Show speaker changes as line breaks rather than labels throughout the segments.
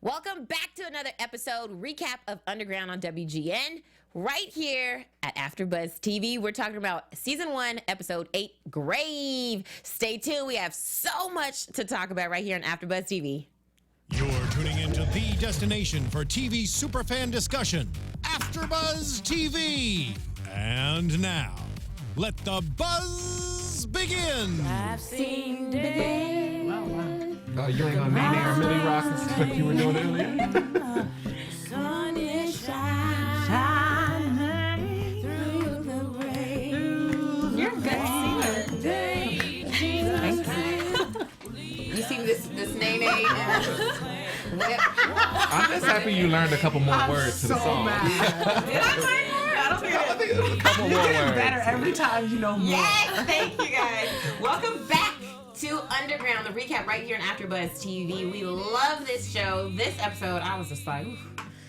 Welcome back to another episode recap of Underground on WGN. Right here at AFTERBUZZ TV, we're talking about Season 1, Episode 8, Grave. Stay tuned. We have so much to talk about right here on AFTERBUZZ TV.
You're tuning into the destination for TV superfan discussion, AFTERBUZZ TV. And now, let the buzz begin.
I've seen days.
Oh, you ain't gonna name her Millie Rock like you were doing earlier?
Sun is shining through the rain.
You're a good singer. You see this Nene whip?
I'm just happy you learned a couple more words to the song.
Did I learn more? I don't think I
think it was a couple more words.
better every time you know more.
Yes, thank you guys. Welcome back to Underground, the recap right here on AFTERBUZZ TV. We love this show. This episode, I was just like, oof,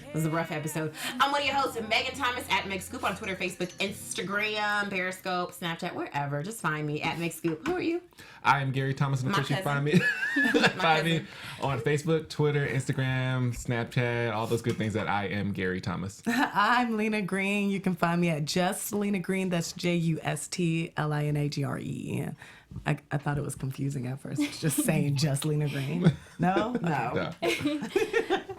this was a rough episode. I'm one of your hosts, Megan Thomas, at McScoop on Twitter, Facebook, Instagram, Periscope, Snapchat, wherever. Just find me at McScoop. Who are you?
I am Gary Thomas, and of course you find me on Facebook, Twitter, Instagram, Snapchat, all those good things that I am Gary Thomas.
I'm Leena Green. You can find me at Just Leena Green. That's JustLinaGreen. I thought it was confusing at first, just saying Just Leena Green. No.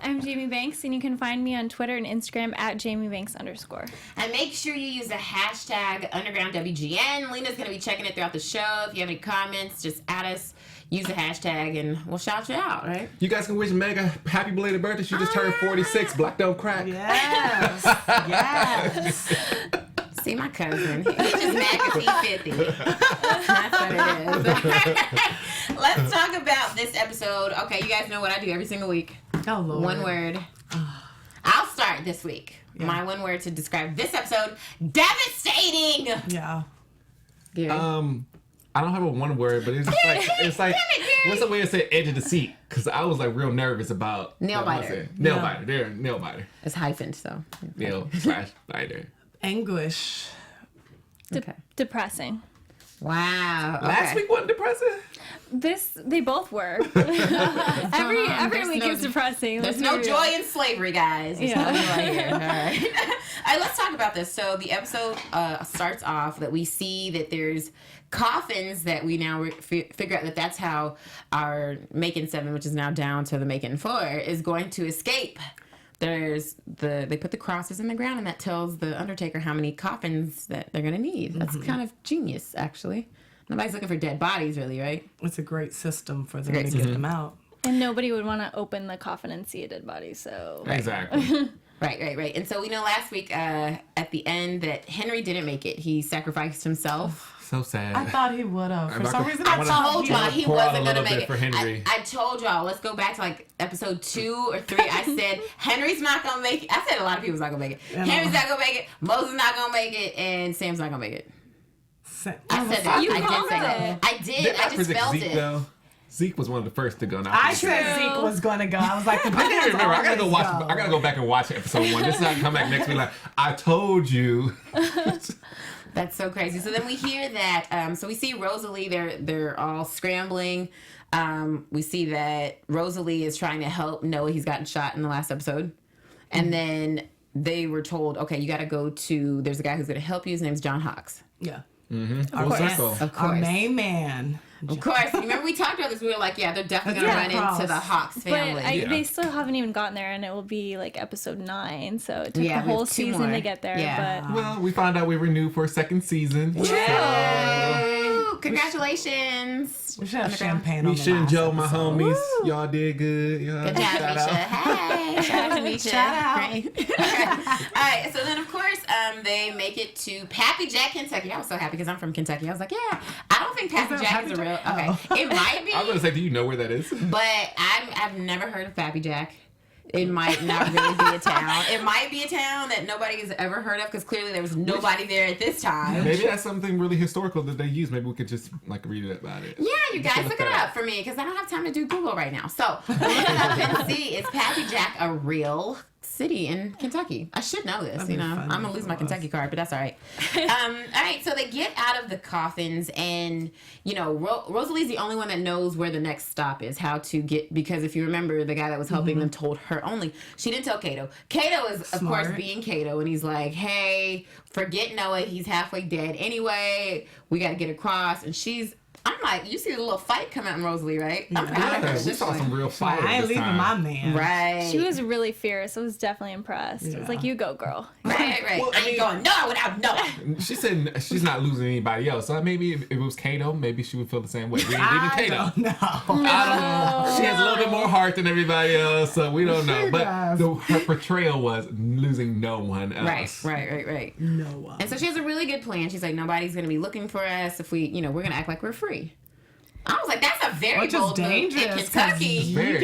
I'm Jamie Banks, and you can find me on Twitter and Instagram at JamieBanks_.
And make sure you use the hashtag UndergroundWGN. Lena's going to be checking it throughout the show. If you have any comments, just add us. Use the hashtag, and we'll shout you out, right?
You guys can wish Meg a happy belated birthday. She just turned 46. Black don't crack.
Yes.
See my cousin. He's just mad because he's 50. That's what it is. Let's talk about this episode. Okay, you guys know what I do every single week.
Oh, Lord.
One word. I'll start this week.
Yeah.
My one word to describe this episode, devastating.
Yeah.
Gary.
I don't have a one word, but it's like what's the way to say edge of the seat? Because I was like real nervous about
Nail biter.
Nail biter. There, nail biter.
It's hyphened, so.
Nail/biter.
Anguish.
Okay.
Depressing.
Wow. Okay.
Last week wasn't depressing.
They both were. every week is depressing.
There's no joy in slavery, guys. There's no joy here. All right. All right, let's talk about this. So the episode starts off that we see that there's coffins that we now figure out that that's how our Macon 7, which is now down to the Macon 4, is going to escape. They put the crosses in the ground, and that tells the Undertaker how many coffins that they're going to need. That's kind of genius, actually. Nobody's looking for dead bodies, really, right?
It's a great system for them to get them out.
And nobody would want to open the coffin and see a dead body, so...
Exactly.
Right. And so we know last week at the end that Henry didn't make it. He sacrificed himself.
So sad.
I thought he would have. For some reason,
I told y'all he wasn't going to make it.
For Henry.
I told y'all, let's go back to like episode 2 or 3. I said, Henry's not going to make it. I said a lot of people's not going to make it. Henry's not going to make it. Moses not going to make it. And Sam's not going to make it. I said that. I did say that. I did. I just felt
Zeke,
it.
though? Zeke was one of the first to go.
I said Zeke was going to go. I was like,
I can't remember. I gotta go back and watch episode 1. This is not come back next week like, I told you.
That's so crazy. So then we hear that. So we see Rosalie. They're all scrambling. We see that Rosalie is trying to help Noah. He's gotten shot in the last episode, and then they were told, "Okay, you got to go to. There's a guy who's going to help you. His name's John Hawks."
Yeah.
Full circle.
Of course.
Our main man.
Of course. Remember we talked about this? We were like, yeah, they're definitely going to run into the Hawks family.
But they still haven't even gotten there, and it will be like episode 9, so it took the whole season to get there.
Yeah.
But
Well, we found out we renewed for a second season.
Woo! Congratulations.
We should have champagne on
Misha
the
and
last
Joe, my
episode.
homies. Y'all did good.
Good job, Misha. Hey, shout out to Misha.
Shout out.
Great. All right, so then of course they make it to Pappy Jack, Kentucky. I was so happy because I'm from Kentucky. I was like, yeah, I don't think Pappy Jack is a real. Okay, it might be.
I was gonna say, do you know where that is?
But I've never heard of Pappy Jack. It might not really be a town. It might be a town that nobody has ever heard of because clearly there was nobody there at this time.
Maybe that's something really historical that they use. Maybe we could just like read about it.
Yeah, you guys look it up for me because I don't have time to do Google right now. So look it up and see, is Pappy Jack a real city in Kentucky. I should know this, you know.
fun
I'm gonna lose my Kentucky card, but that's all right. All right, so they get out of the coffins, and you know, Rosalie's the only one that knows where the next stop is, how to get. Because if you remember, the guy that was helping them told her only. She didn't tell Cato. Cato is of course being Cato, and he's like, "Hey, forget Noah. He's halfway dead anyway. We got to get across." And I'm like, you see the little fight come out in Rosalie, right? I'm proud of her.
We saw some real fire.
I ain't leaving my man.
Right.
She was really fierce. I was definitely impressed. It was like, you go, girl.
Right.
Well,
I ain't going nowhere without Noah.
She said she's not losing anybody else. So maybe if it was Kato, maybe she would feel the same way. We ain't leaving Kato.
No.
I don't know. She has a little bit more heart than everybody else, so we don't know. But her portrayal was losing no one else.
Right.
No one.
And so she has a really good plan. She's like, nobody's going to be looking for us if we, we're going to act like we're free. I was like, that's a very bold move in Kentucky.
You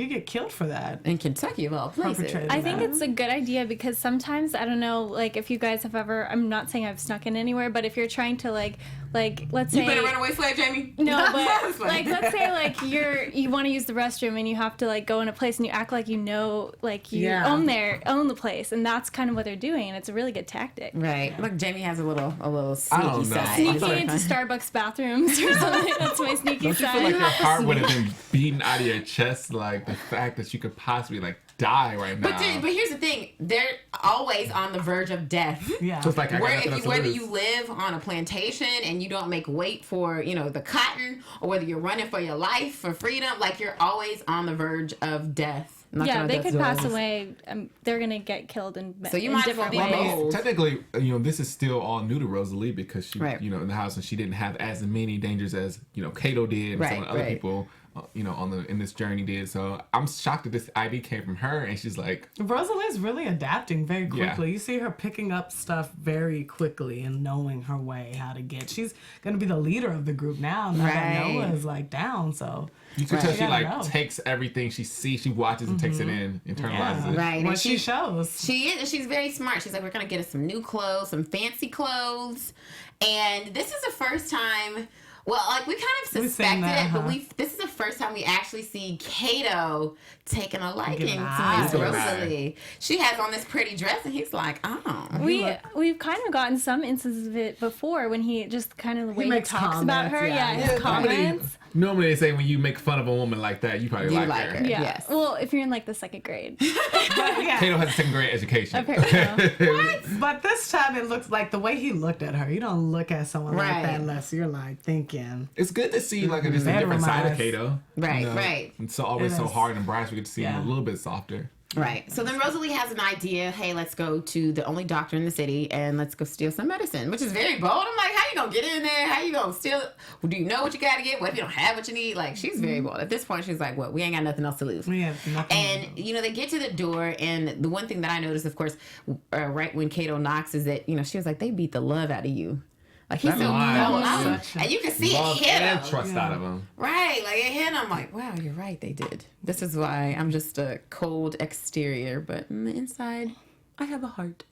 get killed for that.
In Kentucky, of all places.
I think it's a good idea because sometimes, I don't know, like if you guys have ever, I'm not saying I've snuck in anywhere, but if you're trying to like let's say.
You been a runaway slave, Jamie?
No, but like let's say like you want to use the restroom and you have to like go in a place and you act like you know, like you own the place, and that's kind of what they're doing, and it's a really good tactic.
Right. Look, Jamie has a little sneaky side.
Sneaking into Starbucks bathrooms or something. That's my sneaky
Don't you
side.
feel like your heart would have been beaten out of your chest, like the fact that you could possibly like die right now?
But here's the thing: they're always on the verge of death.
Yeah.
Just like
whether you live on a plantation and you don't make weight for the cotton, or whether you're running for your life for freedom, like you're always on the verge of death.
Yeah, they could pass away. They're gonna get killed in
so you might as well
different
be
ways.
bold.
Technically, this is still all new to Rosalie because she, in the house, and she didn't have as many dangers as Kato did and some of the other people, in this journey did. So I'm shocked that this idea came from her, and she's like,
Rosalie's really adapting very quickly.
Yeah.
You see her picking up stuff very quickly and knowing her way how to get. She's gonna be the leader of the group now that Noah is like down. So.
You can tell she takes everything she sees, she watches and takes it in, internalizes it.
Right.
What she shows.
She is, and she's very smart. She's like, we're going to get us some new clothes, some fancy clothes. And this is the first time, well, like we kind of suspected it, but this is the first time we actually see Cato taking a liking to Miss Rosalie. She has on this pretty dress, and he's like, oh.
We've kind of gotten some instances of it before when he just kind of the way he talks about her. His comments.
Normally they say when you make fun of a woman like that, you probably like her.
Yeah.
Yes.
Well, if you're in like the second grade.
Kato has a second grade education.
Apparently.
But this time it looks like the way he looked at her. You don't look at someone like that unless you're like thinking.
It's good to see like just a different side of Kato.
Right.
It's always so hard and brash. We get to see him a little bit softer.
Right. So then Rosalie has an idea. Hey, let's go to the only doctor in the city and let's go steal some medicine, which is very bold. I'm like, how you gonna get in there? How you gonna steal it? Well, do you know what you gotta get? What if you don't have what you need? Like, she's very bold. At this point, she's like, what? We ain't got nothing else to lose.
We have nothing.
And, they get to the door, and the one thing that I noticed, of course, right when Cato knocks is that, she was like, they beat the love out of you. Like, he's so cold. And you can see it hit him.
And trust out of him.
Right. Like, it hit him. I'm like, wow, you're right. They did. This is why I'm just a cold exterior, but on the inside, I have a heart.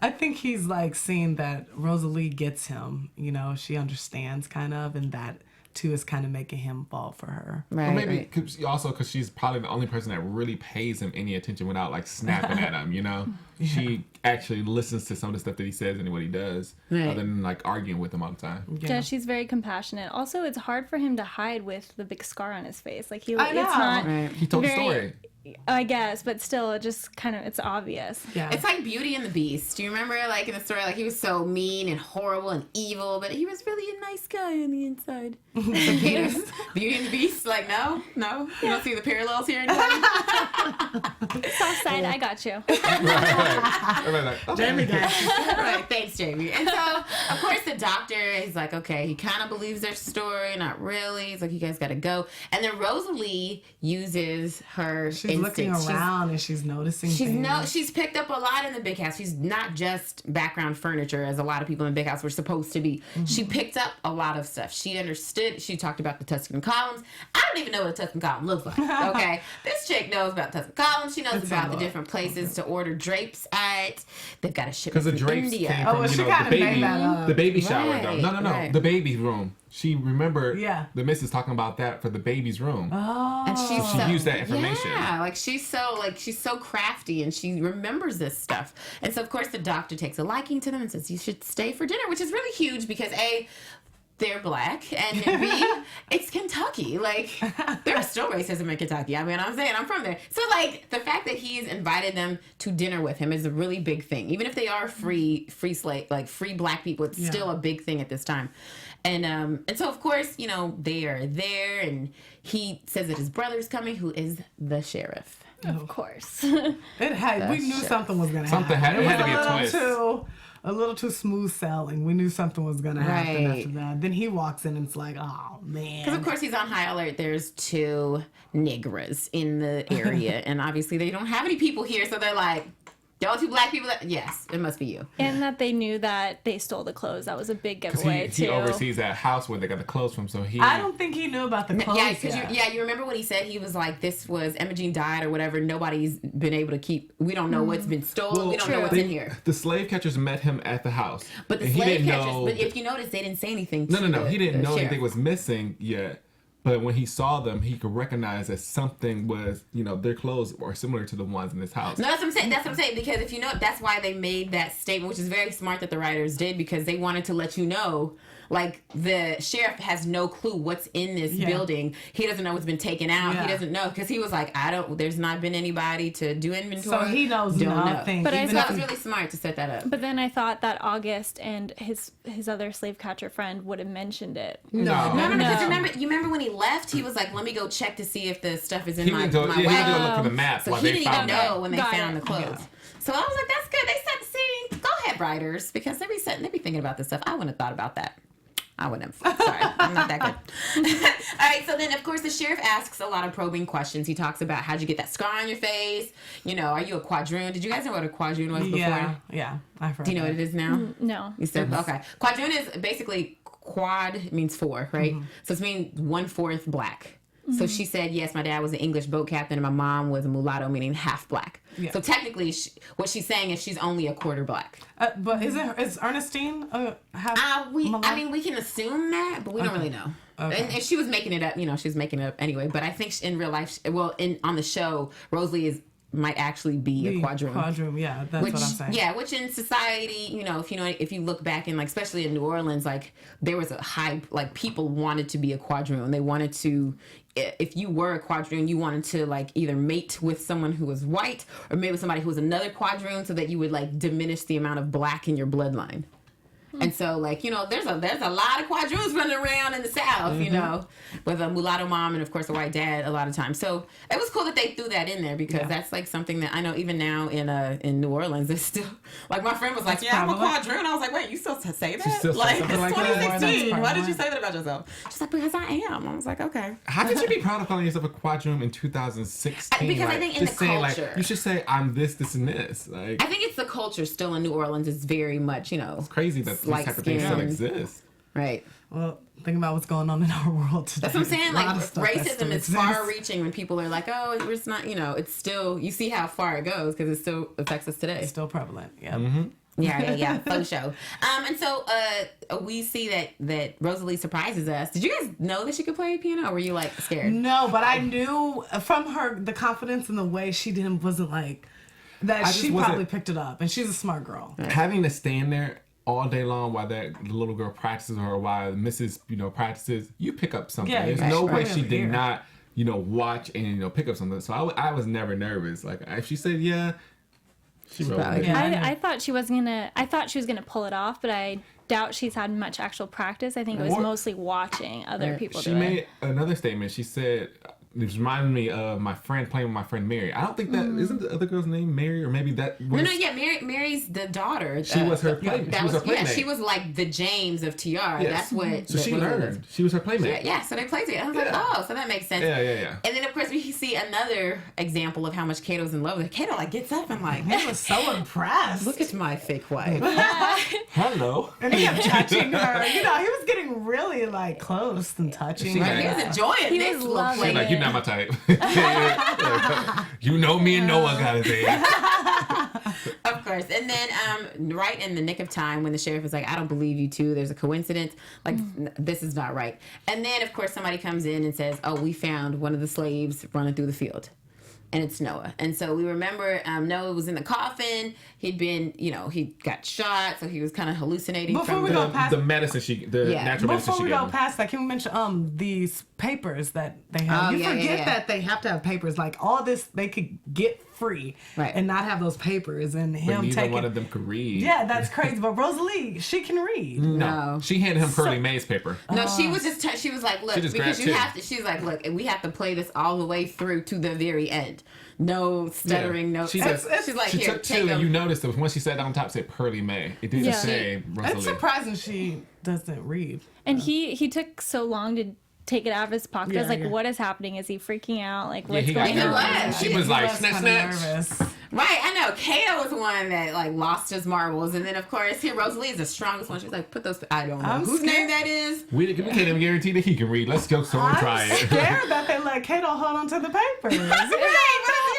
I think he's like seeing that Rosalie gets him. She understands kind of, and that too is kind of making him fall for her.
Right.
Or maybe because she's probably the only person that really pays him any attention without like snapping at him. She actually listens to some of the stuff that he says and what he does, other than like arguing with him all the time.
Yeah, she's very compassionate. Also, it's hard for him to hide with the big scar on his face. Like
I know.
it's not.
Right.
He told the story.
I guess, but still, it just kind of, it's obvious.
Yeah.
It's like Beauty and the Beast. Do you remember, like, in the story, like, he was so mean and horrible and evil, but he was really a nice guy on the inside. Beauty and the Beast, like, no? You don't see the parallels here anymore?
South side, I got you.
Right. Like, okay.
Jamie got you.
Right, thanks, Jamie. And so, of course, the doctor is like, okay, he kind of believes their story, not really. He's like, you guys got to go. And then Rosalie uses her
She's looking around and she's noticing things.
She's picked up a lot in the big house. She's not just background furniture, as a lot of people in the big house were supposed to be. Mm-hmm. She picked up a lot of stuff. She understood. She talked about the Tuscan columns. I don't even know what a Tuscan column looks like. Okay, this chick knows about Tuscan columns. She knows about the different places to order drapes at. They've got a ship from
drapes
India.
came from,
she kind of made that up.
The baby shower, though. No.
Right.
The baby room. she remembered the missus talking about that for the baby's room.
Oh.
And
she used that information.
Yeah, like she's so crafty and she remembers this stuff. And so of course the doctor takes a liking to them and says you should stay for dinner, which is really huge because A, they're black, and B, it's Kentucky. Like, there's still racism in Kentucky. I mean, I'm saying I'm from there. So, like, the fact that he's invited them to dinner with him is a really big thing. Even if they are free slave, like free black people, it's still a big thing at this time. And so, of course, you know, they are there, and he says that his brother's coming, who is the sheriff.
Of course.
We knew something was going to happen.
Something had to be a twist.
A little too smooth sailing. We knew something was going to happen after that. Then he walks in and it's like, oh, man.
Because, of course, he's on high alert. There's 2 Negras in the area. And obviously, they don't have any people here. So they're like, y'all 2 black people? Yes, it must be you.
And that they knew that they stole the clothes. That was a big giveaway, too.
He oversees that house where they got the clothes from. So
I don't think he knew about the clothes.
You remember what he said? He was like, this was, Imogene died or whatever. Nobody's been able to keep, we don't know what's been stolen.
Well,
we don't know what's in here.
The slave catchers met him at the house.
But the slave catchers, but if you notice, they didn't say anything to
No. He didn't know
sheriff.
anything was missing yet. But when he saw them, he could recognize that something was, you know, their clothes are similar to the ones in this house.
No, that's what I'm saying. Because if you know, that's why they made that statement, which is very smart that the writers did, because they wanted to let you know, like, the sheriff has no clue what's in this building. He doesn't know what's been taken out. He doesn't know, because he was like, there's not been anybody to do inventory.
So he knows nothing.
But that was really smart to set that up.
But then I thought that August and his other slave catcher friend would have mentioned it.
No. Because remember when he left, he was like, let me go check to see if the stuff is in my wagon.
He had to go look for the map.
So he didn't even know when they found the clothes. Yeah. So I was like, that's good. They set the scene. Go ahead, writers, because they be thinking about this stuff. I wouldn't have thought about that. I wouldn't have. Sorry, I'm not that good. All right, so then, of course, the sheriff asks a lot of probing questions. He talks about, how'd you get that scar on your face? You know, are you a quadroon? Did you guys know what a quadroon was before?
Yeah, I've heard.
Do you know what it is now?
No.
You said, okay. Quadroon is basically, quad means 4, right? Mm-hmm. So it means 1/4 black. So she said, yes, my dad was an English boat captain and my mom was a mulatto, meaning half black. Yeah. So technically, what she's saying is she's only a quarter black.
But is Ernestine half
mulatto? I mean, we can assume that, but we don't really know. Okay. And she was making it up, you know, she was making it up anyway. But I think in real life, on the show, Rosalie might actually be a quadroon.
Quadroon, yeah, that's what I'm saying.
Yeah, which in society, you know, if you look back in, like, especially in New Orleans, like, there was a high, like, people wanted to be a quadroon. They wanted to, if you were a quadroon, you wanted to, like, either mate with someone who was white or maybe with somebody who was another quadroon so that you would, like, diminish the amount of black in your bloodline. And so, like, you know, there's a lot of quadroons running around in the South, you know, with a mulatto mom and, of course, a white dad a lot of times. So it was cool that they threw that in there because that's, like, something that I know even now in New Orleans, there's still, like, my friend was like, yeah, I'm a quadroon. I was like, wait, you still say that?
Still
like,
it's
like 2016. Why did you
say
say that about yourself? She's like, because I am. I was like, okay.
How could you be proud of calling yourself a quadroon in 2016?
Because
like,
I think in the culture.
Like, you should say, I'm this, and this. Like,
I think it's the culture still in New Orleans is very much, you know.
It's crazy that these type of things still exist.
Right.
Well, think about what's going on in our world today.
That's what I'm saying. Like, racism is far-reaching when people are like, oh, it's not, you know, it's still, you see how far it goes because it still affects us today.
It's still prevalent. Yeah.
Mm-hmm.
Yeah, for sure. And so we see that Rosalie surprises us. Did you guys know that she could play piano, or were you, like, scared?
No, but I knew from her, the confidence and the way she wasn't like, that she probably picked it up. And she's a smart girl.
Right.
Having to stand there all day long while that little girl practices or while Mrs. practices, you pick up something.
Yeah,
there's no way she did not, watch and pick up something. So I was never nervous. Like, if she said yeah, she wrote it.
Yeah, I thought she was gonna pull it off, but I doubt she's had much actual practice. I think it was mostly watching other people do it.
She made another statement. She said, it reminded me of my friend playing with my friend Mary. I don't think that isn't the other girl's name Mary, or maybe that was...
Mary's the daughter.
She was her playmate.
Yeah, she was like the James of TR. Yes. That's what...
So she learned. She was her playmate.
Yeah, so they played together. I was like, oh, so that makes sense.
Yeah.
And then, of course, we see another example of how much Cato's in love with her. Cato, like, gets up and, like...
He was so impressed.
Look at my fake wife.
Hello.
And he kept touching her. He was getting really, like, close and touching her.
He was enjoying this little play.
Like, you're not my type. You know me and Noah, gotta say.
Of course. And then right in the nick of time when the sheriff is like, I don't believe you two. There's a coincidence. Like, this is not right. And then, of course, somebody comes in and says, oh, we found one of the slaves running through the field. And it's Noah. And so we remember Noah was in the coffin. He'd been, he got shot, so he was kind of hallucinating
the natural medicine she
Before we
gave
go
him.
past that, can we mention these papers that they have? You forget that they have to have papers. Like all this, they could get free and not have those papers. And him
neither
taking
one of them could read.
Yeah, that's crazy. But Rosalie, she can read.
No. She handed him Pearly May's paper.
No, she was just she was like, look, because you have to. She's like, look, we have to play this all the way through to the very end. No stuttering, no.
She's
like,
she
here,
took
take
two.
them.
You noticed that when she said on top, it said Pearly May. It didn't say Rosalie.
It's surprising she doesn't read.
And he took so long to take it out of his pocket. I was like, what is happening? Is he freaking out? Like, what's going on?
She was like, snatch.
Nervous.
Right, I know. Kato was the one that like lost his marbles, and then of course here Rosalie is the strongest one. She's like, put those. I don't know whose name that is.
We can't even guarantee that he can read. Let's go so and try it.
I'm scared that they let Kato hold on to the papers.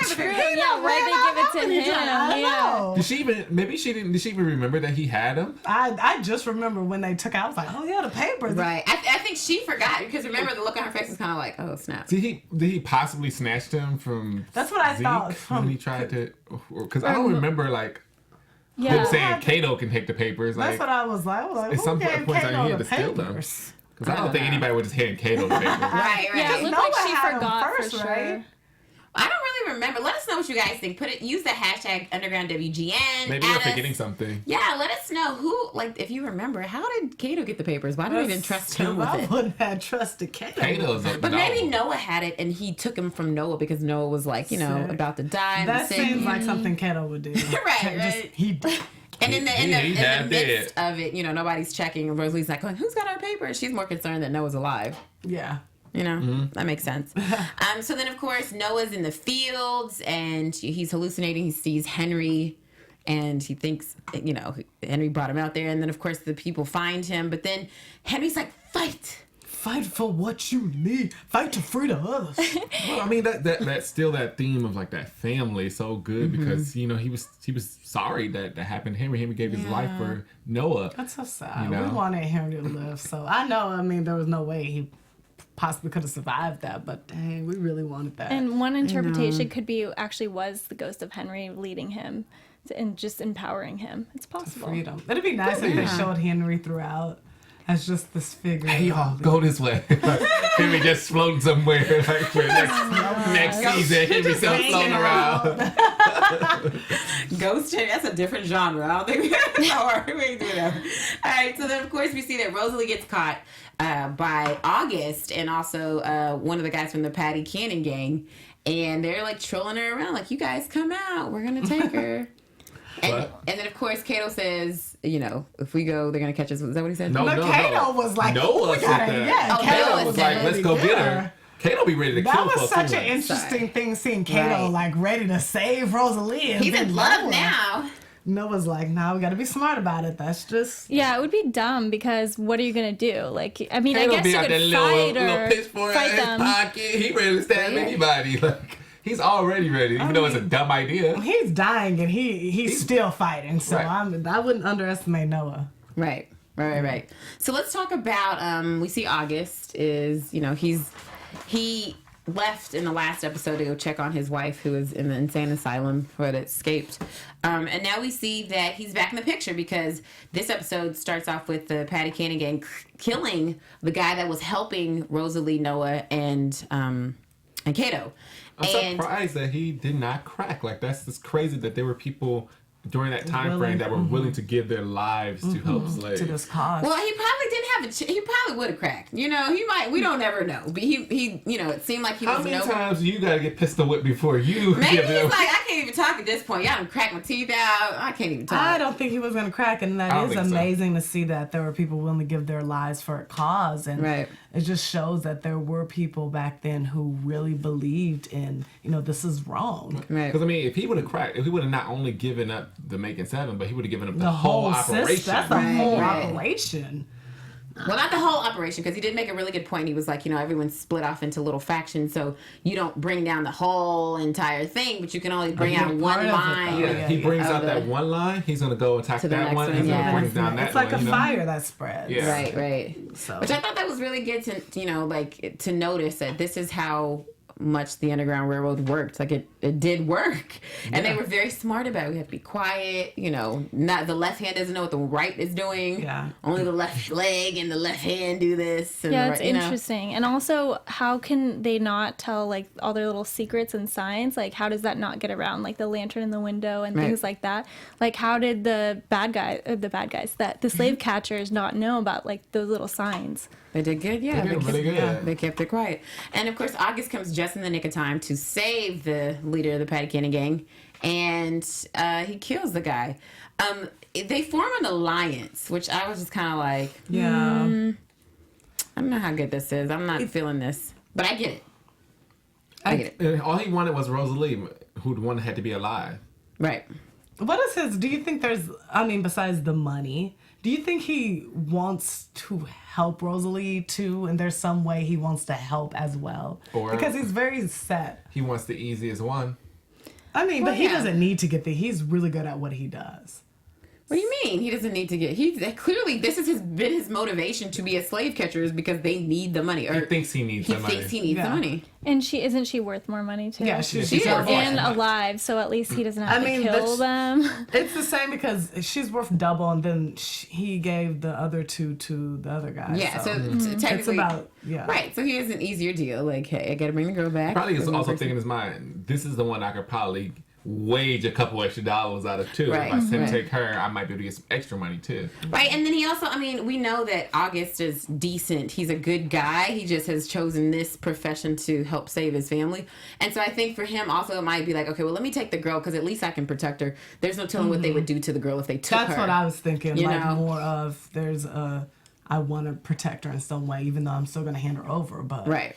True. Yeah, why they give it to him? Yeah.
Did she even? Maybe she didn't. Did she even remember that he had them?
I just remember when they took out. I was like, oh yeah, the papers.
Right. I think she forgot because remember the look on her face was kind of like, oh snap.
Did he possibly snatch them from?
That's what I
Zeke
thought.
When he tried to, because I don't remember like him saying Kato can take the papers. Like,
that's what I was like.
At some point, he had to steal them. Because I don't think anybody would just hand Kato the papers.
Right.
Yeah, it looked like she forgot
first,
for sure.
right?
I don't really remember. Let us know what you guys think. Use the hashtag #UndergroundWGN.
Maybe we're forgetting something.
Yeah, let us know if you remember, how did Kato get the papers? Why did we even trust him with it?
I wouldn't have trusted Kato.
But maybe Noah had it and he took him from Noah because Noah was like, about to die.
That seems like something Kato would do.
Right.
He did.
And in the midst of it, nobody's checking. Rosalie's like going, who's got our papers? She's more concerned that Noah's alive.
Yeah.
That makes sense. So then, of course, Noah's in the fields and he's hallucinating. He sees Henry and he thinks, Henry brought him out there. And then, of course, the people find him. But then Henry's like, fight.
Fight for what you need. Fight to free the others.
Well, I mean, that's still that theme of like that family so good because, he was sorry that happened to Henry. Henry gave his life for Noah.
That's so sad. We wanted Henry to live. So I know, there was no way he possibly could have survived that, but dang, we really wanted that.
And one interpretation could be actually was the ghost of Henry leading him and just empowering him. It's possible.
Freedom. It'd be nice if they showed Henry throughout as just this figure.
Hey y'all, go this way. Henry just floating somewhere like for next season. Henry still floating around.
Ghost Henry, that's a different genre. I don't think we do that. All right, so then of course we see that Rosalie gets caught by August and also one of the guys from the Patty Cannon gang, and they're like trolling her around like, you guys come out, we're gonna take her. And then of course Kato says, if we go, they're gonna catch us. Is that what he said?
No. Kato was like,
Noah said that. Kato was like, let's go get her. Kato be ready to kill
her. That was such an
soon.
interesting thing, seeing Kato like ready to save Rosalie. And
he's in love now.
Noah's like, nah, we got to be smart about it. That's just...
Yeah, it would be dumb because what are you going to do? Like, I mean,
Kato
I guess you could fight
little pitchfork
fight
in his
them.
pocket. He ready to stab anybody. Like, he's already ready, even though it's a dumb idea.
He's dying and he's still fighing. So I wouldn't underestimate Noah.
Right. So let's talk about, we see August is, he left in the last episode to go check on his wife who was in the insane asylum but escaped. And now we see that he's back in the picture because this episode starts off with the Patty Cannon gang killing the guy that was helping Rosalie, Noah, and Kato.
I'm surprised that he did not crack. Like, that's just crazy that there were people during that time frame that were willing to give their lives to help slaves.
To this cause.
Well, he probably didn't have he probably would have cracked. He might. We don't ever know. But he it seemed like he was.
How many times you gotta get pistol whipped before you?
Maybe he's like, I can't even talk at this point. Y'all done cracked my teeth out. I can't even talk.
I don't think he was gonna crack, and that is amazing to see that there were people willing to give their lives for a cause, and it just shows that there were people back then who really believed in, this is wrong.
Because if he would have cracked, if he would have not only given up the Making Seven, but he would have given up the whole operation.
That's the whole operation.
Well, not the whole operation, because he did make a really good point. He was like, everyone's split off into little factions, so you don't bring down the whole entire thing, but you can only bring out one line.
He brings out that one line. He's gonna go attack that one, and he's gonna bring down that.
It's like
one,
a fire that spreads.
Yeah. Right. So, which I thought that was really good to to notice that this is how much the Underground Railroad worked. Like it did work, and they were very smart about it. We have to be quiet. Not the left hand doesn't know what the right is doing.
Yeah,
only the left leg and the left hand do this. And
it's interesting. And also, how can they not tell like all their little secrets and signs? Like, how does that not get around? Like the lantern in the window and things like that. Like, how did the slave catchers not know about like those little signs?
They did good, yeah.
They did really good.
They kept it quiet. And of course, August comes just in the nick of time to save the leader of the Patty Cannon gang, and he kills the guy. They form an alliance, which I was just kind of like, I don't know how good this is. I'm not feeling this, but I get it. I get it.
All he wanted was Rosalie, who the one had to be alive.
Right.
What is his? Do you think besides the money, do you think he wants to help Rosalie too, and there's some way he wants to help as well?
Or
because he's very set.
He wants the easiest one.
But he doesn't need to get he's really good at what he does.
What do you mean? He doesn't need to get... Clearly, this has been his motivation to be a slave catcher is because they need the money. Or
he thinks he needs the money.
He thinks he needs the money.
And isn't she worth more money too?
Yeah, she's
worth more.
And alive, so at least he doesn't have to kill them.
It's the same because she's worth double, and then he gave the other two to the other guy.
Yeah, so technically...
It's about... Yeah.
Right, so he has an easier deal. Like, hey, I gotta bring the girl back.
Probably he's also thinking in his mind, this is the one I could probably wage a couple extra dollars out of too.
Right.
If I take her, I might be able to get some extra money too.
Right, and then he also, we know that August is decent. He's a good guy. He just has chosen this profession to help save his family. And so I think for him also it might be like, okay, well, let me take the girl because at least I can protect her. There's no telling what they would do to the girl if they took her.
That's what I was thinking.
You
like
know?
More of I want to protect her in some way, even though I'm still going to hand her over. But
right.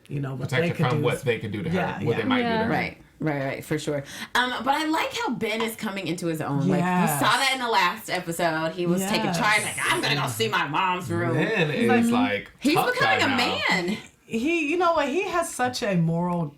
Protect her from what they can do to her, what they might do to her.
Right, for sure. But I like how Ben is coming into his own. Like we saw that in the last episode. He was taking charge. Like I'm gonna go see my mom's room.
Ben is like
he's becoming a man.
He, he has such a moral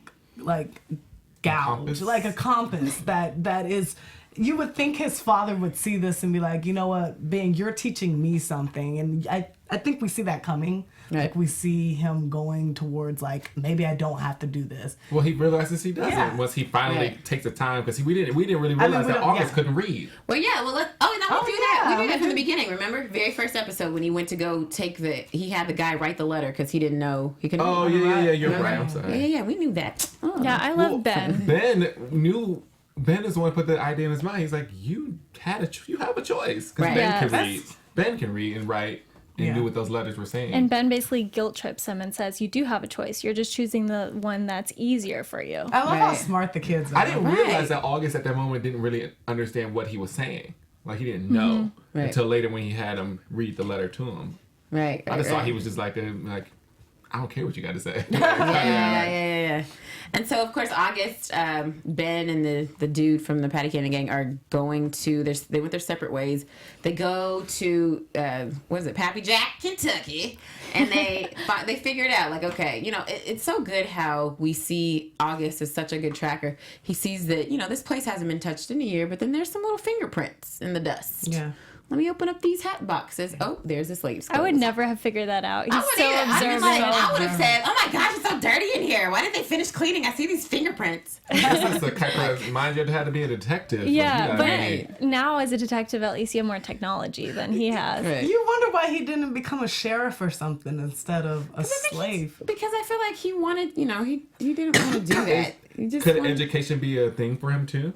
gouge, like a compass that is. You would think his father would see this and be like, you know what, Ben, you're teaching me something. And I think we see that coming. Right. Like we see him going towards maybe I don't have to do this.
Well, he realizes he doesn't once he finally takes the time because we didn't really realize that August couldn't read.
Well, yeah. Well, we do that. We do that from the beginning. Remember, very first episode when he went to go take he had the guy write the letter because he didn't know he couldn't.
Oh yeah, you're right. I'm sorry.
Yeah, we knew that. Oh.
Yeah, I love Ben.
Ben is the one who put that idea in his mind. He's like, you have a choice because Ben can read. Ben can read and write. And do what those letters were saying.
And Ben basically guilt trips him and says, you do have a choice. You're just choosing the one that's easier for you.
I love how smart the kids are.
I didn't realize that August at that moment didn't really understand what he was saying. Like, he didn't know until later when he had him read the letter to him.
Right.
I just thought he was just like, I don't care what you got to say.
Yeah. And so, of course, August, Ben, and the dude from the Patty Cannon gang are going to, they went their separate ways. They go to, Pappy Jack, Kentucky, and they figure it out. Like, okay, it's so good how we see August as such a good tracker. He sees that, this place hasn't been touched in a year, but then there's some little fingerprints in the dust.
Yeah.
Let me open up these hat boxes. Oh, there's the slave's clothes.
I would never have figured that out. He's so observant.
I would have said, oh my gosh, it's so dirty in here. Why didn't they finish cleaning? I see these fingerprints.
That's the kind of mind you had to be a detective.
Yeah, but now as a detective, at least you have more technology than he has.
Right. You wonder why he didn't become a sheriff or something instead of a slave.
Because I feel like he wanted, he didn't want to do that.
Could education be a thing for him too?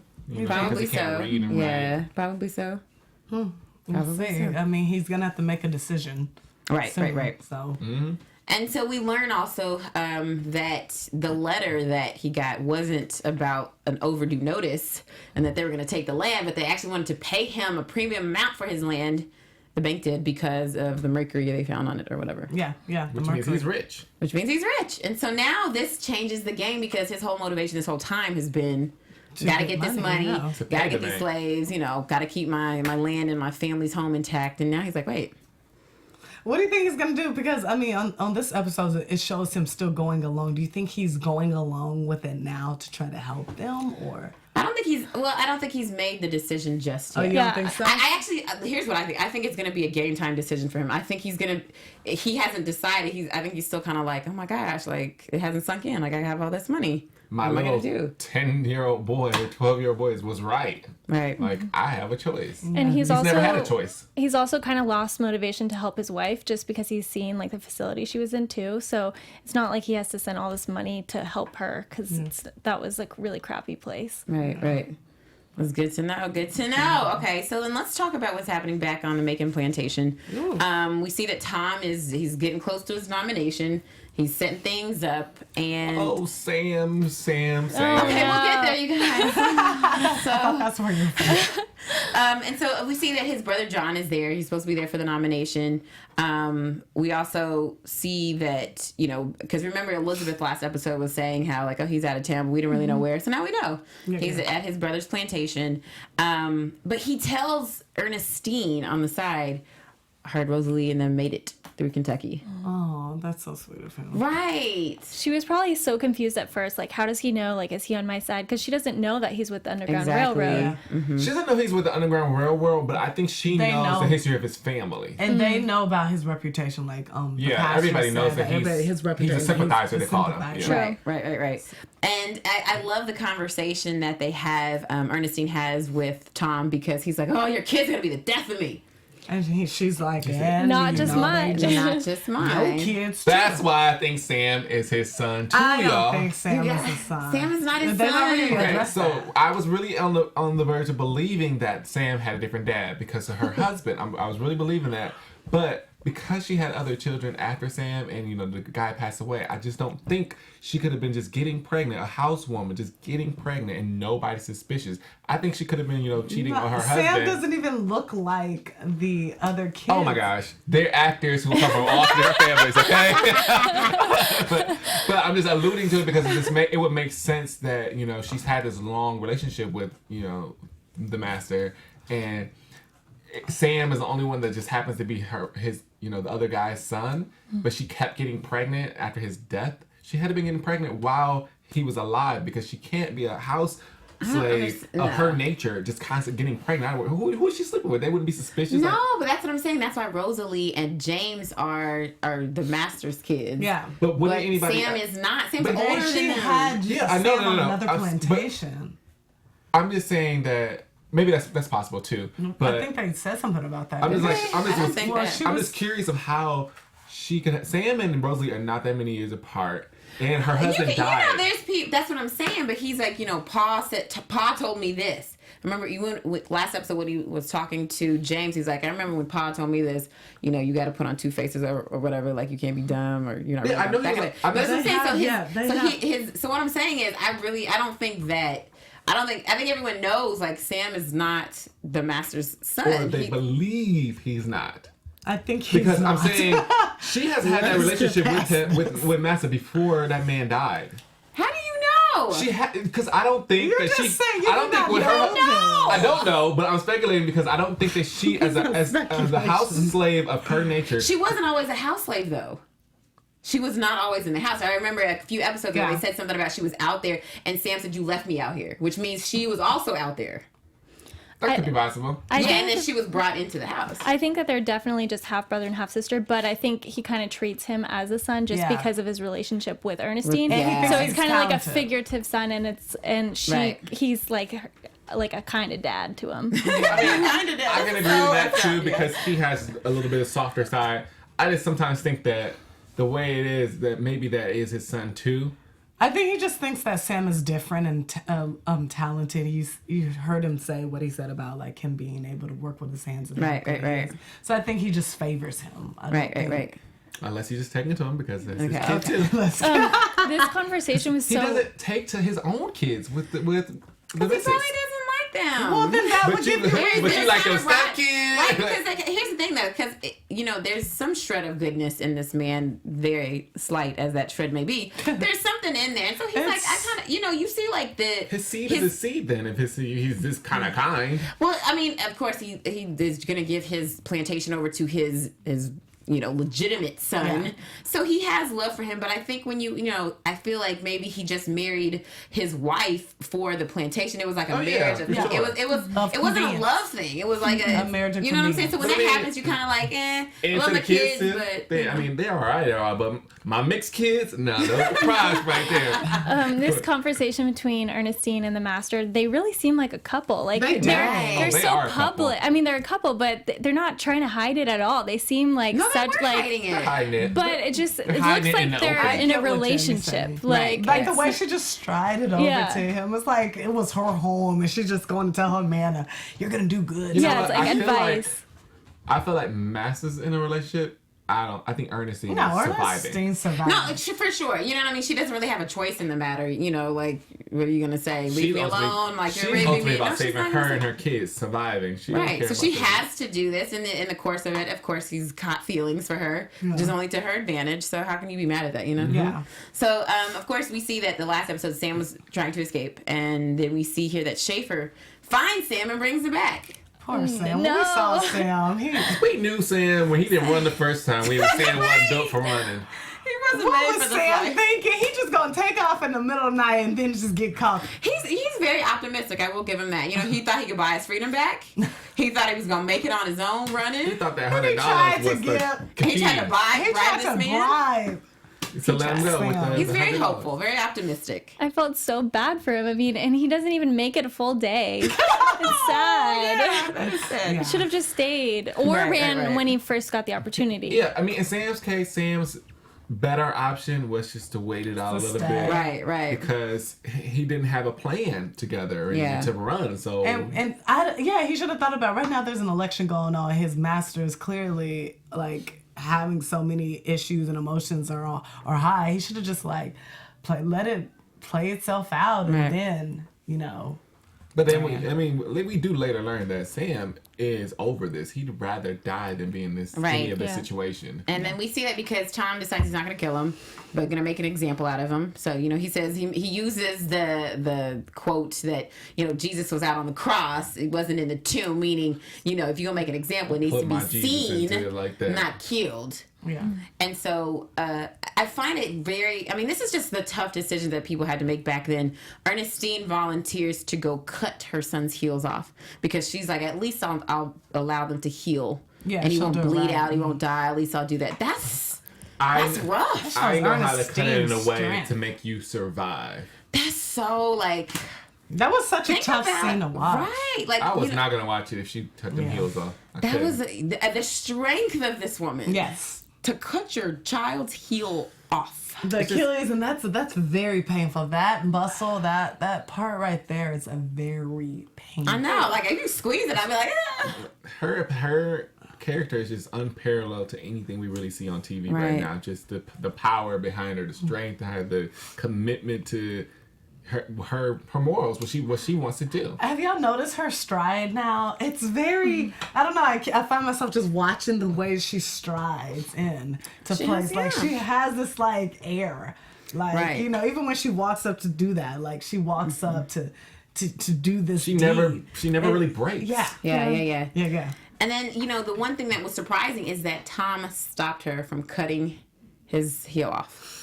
Probably so.
Read and write.
Probably so.
We'll see. So. I mean, he's gonna have to make a decision.
Right. So. And so we learn also that the letter that he got wasn't about an overdue notice and that they were going to take the land, but they actually wanted to pay him a premium amount for his land. The bank did because of the mercury they found on it or whatever.
Yeah.
Which means he's rich.
And so now this changes the game because his whole motivation this whole time has been... Gotta get this money, gotta get these slaves, gotta keep my land and my family's home intact. And now he's like, wait.
What do you think he's going to do? Because, I mean, on this episode, it shows him still going along. Do you think he's going along with it now to try to help them, or?
I don't think he's made the decision just yet.
Oh, you don't think so?
I actually, here's what I think. I think it's going to be a game time decision for him. I think he hasn't decided. I think he's still kind of like, oh my gosh, like, it hasn't sunk in. Like, I have all this money.
My
what am I
little
gonna do?
10-year-old boy, 12-year-old boy was right.
Right.
Like, I have a choice.
And he's also
never had a choice.
He's also kind of lost motivation to help his wife just because he's seen like the facility she was in too. So it's not like he has to send all this money to help her because that was like a really crappy place.
Right. It's good to know. Good to know. Okay, so then let's talk about what's happening back on the Macon plantation. We see that Tom he's getting close to his nomination. He's setting things up, and
Sam.
Okay, we'll get there, you guys.
That's where you're from.
And so we see that his brother John is there. He's supposed to be there for the nomination. We also see that, because remember Elizabeth last episode was saying how like, oh, he's out of town, but we didn't really know where. So now we know. He's at his brother's plantation. But he tells Ernestine on the side, heard Rosalie and then made it through Kentucky.
Oh, that's so sweet of him.
Right.
She was probably so confused at first. Like, how does he know? Like, is he on my side? Because she doesn't know that he's with the Underground Railroad.
Yeah.
Mm-hmm.
She doesn't know he's with the Underground Railroad, but I think she knows the history of his family.
And they know about his reputation. Like,
everybody knows that
his reputation.
He's a sympathizer, they call him.
Yeah. Right. And I love the conversation that they have, Ernestine has with Tom, because he's like, oh, your kid's going to be the death of me.
And she's like,
not just mine.
Not just mine.
No kids, too.
That's why I think Sam is his son, too,
I
y'all.
don't think Sam is his son.
Sam is not his
They
son.
don't really
Okay,
address
so
that.
I was really on the verge of believing that Sam had a different dad because of her husband. I was really believing that. But because she had other children after Sam and, the guy passed away, I just don't think she could have been just getting pregnant, a housewoman just getting pregnant and nobody suspicious. I think she could have been, cheating on her husband.
Sam doesn't even look like the other kids.
Oh my gosh. They're actors who come from all different families, okay? but I'm just alluding to it because it would make sense that, she's had this long relationship with, the master, and Sam is the only one that just happens to be his, the other guy's son, but she kept getting pregnant after his death. She had to be getting pregnant while he was alive because she can't be a house slave of her nature, just constantly getting pregnant. Who is she sleeping with? They wouldn't be suspicious.
No, but that's what I'm saying. That's why Rosalie and James are the master's kids.
Yeah.
But wouldn't anybody...
Sam is not. Sam's
but
older
she
than
had
them.
I know,
Sam on another plantation.
I'm just saying that maybe that's possible too. But
I think they said something about that.
I'm
She
just curious of how she could. Sam and Rosalie are not that many years apart, and her husband died.
There's people. That's what I'm saying. But he's like, Pa told me this. Remember, last episode when he was talking to James, he's like, I remember when Pa told me this. You got to put on two faces or whatever. Like you can't be dumb or
Yeah, I know.
So what I'm saying is, I don't think that. I think everyone knows, like, Sam is not the master's son.
Or they believe he's not.
I think he's
because
not.
I'm saying she has had that relationship with Master before that man died.
How do you know?
She had because I don't think
You're
that
just
she.
saying,
I don't think with her. I don't know, but I'm speculating because I don't think that she, as a house slave of her nature,
she wasn't always a house slave though. She was not always in the house. I remember a few episodes ago they said something about she was out there, and Sam said, "You left me out here," which means she was also out there.
That could be possible.
And then she was brought into the house.
I think that they're definitely just half brother and half sister, but I think he kind of treats him as a son just because of his relationship with Ernestine. So it's kind of like a figurative son, and he's like a kind of dad to him.
I can agree with that too because he has a little bit of softer side. I just sometimes think that the way it is that maybe that is his son too.
I think he just thinks that Sam is different and talented. You heard him say what he said about like him being able to work with his hands. And
right.
So I think he just favors him.
Right.
Unless he's just taking it to him because that's his kid too.
This conversation was so...
He doesn't take to his own kids with the missus.
He probably doesn't like them.
Well, then that would give you...
But you like those step kids.
Right, because here's the thing though, because there's some shred of goodness in this man, very slight as that shred may be. There's something in there, and so he's like, I kind of, you see like
his seed is his seed. Then if he's this kind of kind.
Well, I mean, of course he is gonna give his plantation over to his legitimate son. So he has love for him. But I think when I feel like maybe he just married his wife for the plantation. It was like a marriage. It wasn't a love thing. It was like a marriage. You know what I'm saying? So when that happens, you kind of like, I love the kids, but
they're all right, but my mixed kids, no surprise right there.
This conversation between Ernestine and the master, they really seem like a couple. Like they're so public. I mean, they're a couple, but they're not trying to hide it at all. They seem like such like
hiding it.
But it looks like they're in a relationship. Like
the way she just strided over to him. It's like it was her home, and she's just going to tell her man, "You're gonna do good."
It's like advice.
I feel like Master's in a relationship. I think Ernestine is surviving.
No, for sure. You know what I mean? She doesn't really have a choice in the matter. Like, what are you going to say? Leave me alone? Like, you're raping me?
She's about saving her and her kids, surviving.
So she has to do this. And in the course of it, of course, he's caught feelings for her, which is only to her advantage. So how can you be mad at that,
Yeah.
So, of course, we see that the last episode, Sam was trying to escape. And then we see here that Schaefer finds Sam and brings him back.
Poor Sam. No. We saw Sam.
We knew Sam when he didn't run the first time. We were saying wasn't built for running.
He wasn't made for the
Sam thinking? He just gonna take off in the middle of the night and then just get caught.
He's very optimistic. I will give him that. He thought he could buy his freedom back. He thought he was gonna make it on his own running.
He thought that $100 was the key.
He tried to bribe this man.
To let him go.
He's very hopeful, very optimistic.
I felt so bad for him. I mean, and he doesn't even make it a full day. It's sad.
That's sad.
He should have just stayed or ran when he first got the opportunity.
Yeah, I mean, in Sam's case, Sam's better option was just to wait it out a little bit.
Right.
Because he didn't have a plan together to run. So
he should have thought about right now there's an election going on. His master is clearly like having so many issues and emotions are high. He should have just like let it play itself out and then
But then we do later learn that Sam is over this. He'd rather die than be in this situation.
And then we see that because Tom decides he's not going to kill him, but going to make an example out of him. So he says he uses the quote that Jesus was out on the cross. It wasn't in the tomb, meaning if you're gonna make an example, it needs to be seen, like not killed.
Yeah.
And so I find it very, this is just the tough decision that people had to make back then. Ernestine volunteers to go cut her son's heels off because she's like, at least I'll allow them to heal. Yeah, and he won't bleed out. He won't die. At least I'll do that. That's rough.
I know how to cut it in a way to make you survive.
That's so like...
That was such a tough scene to watch.
Right. Like,
I was not going to watch it if she cut them heels off.
That was the strength of this woman.
Yes.
To cut your child's heel off.
The Achilles, and that's very painful. That muscle, that part right there is a very painful.
I know. Like, if you squeeze it, I'd be like, ah.
Her character is just unparalleled to anything we really see on TV right now. Just the power behind her, the strength, the commitment to her morals, what she wants to do.
Have y'all noticed her stride now? It's very, I don't know, I find myself just watching the way she strides in to place. Like, she has this, like, air. Like, even when she walks up to do that, like, she walks up to do this
She never really breaks.
Yeah.
And
then, the one thing that was surprising is that Tom stopped her from cutting his heel off.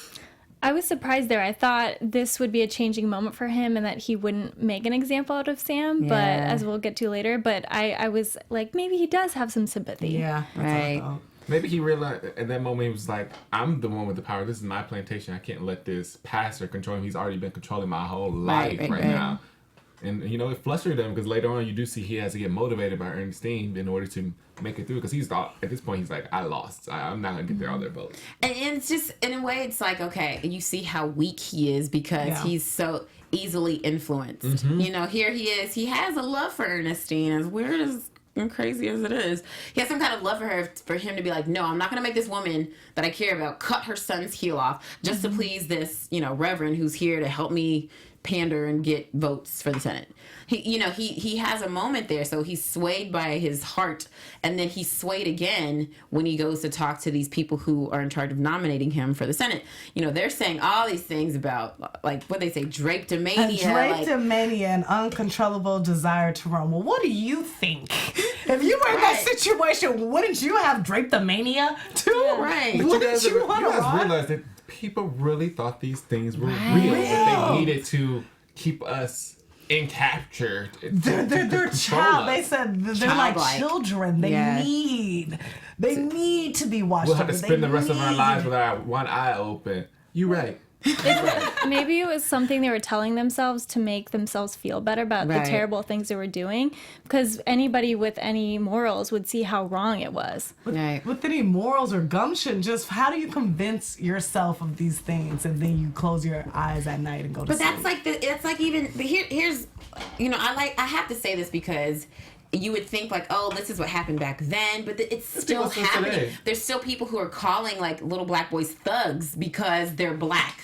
I was surprised there. I thought this would be a changing moment for him and that he wouldn't make an example out of Sam, but as we'll get to later. But I was like, maybe he does have some sympathy.
Yeah,
right.
Maybe he realized at that moment, he was like, I'm the one with the power. This is my plantation. I can't let this pastor control him. He's already been controlling my whole life right now. And, it flustered him because later on you do see he has to get motivated by Ernestine in order to make it through. Because at this point, he's like, I lost. I'm not going to get there all their votes.
And it's just, in a way, it's like, okay, you see how weak he is because he's so easily influenced. Mm-hmm. Here he is. He has a love for Ernestine, as weird as and crazy as it is. He has some kind of love for her, for him to be like, no, I'm not going to make this woman that I care about cut her son's heel off just to please this, reverend who's here to help me pander and get votes for the Senate. He has a moment there, so he's swayed by his heart, and then he's swayed again when he goes to talk to these people who are in charge of nominating him for the Senate. They're saying all these things about, like, what they say, drapetomania.
Drapetomania, an uncontrollable desire to roam. Well, what do you think? If you were in that situation, wouldn't you have drapetomania too?
Right.
But
Wouldn't you want to
guys realize that people really thought these things were real, that they needed to keep us in capture.
They're child. They said they're like
Childlike.
children. They need to be watched.
We'll have to spend the rest of our lives with our one eye open. You right.
Maybe it was something they were telling themselves to make themselves feel better about the terrible things they were doing, because anybody with any morals would see how wrong it was.
With any morals or gumption, just how do you convince yourself of these things and then you close your eyes at night and go to sleep?
But here's I have to say this because you would think like, oh, this is what happened back then, but it's still happening. Today. There's still people who are calling like little black boys thugs because they're black.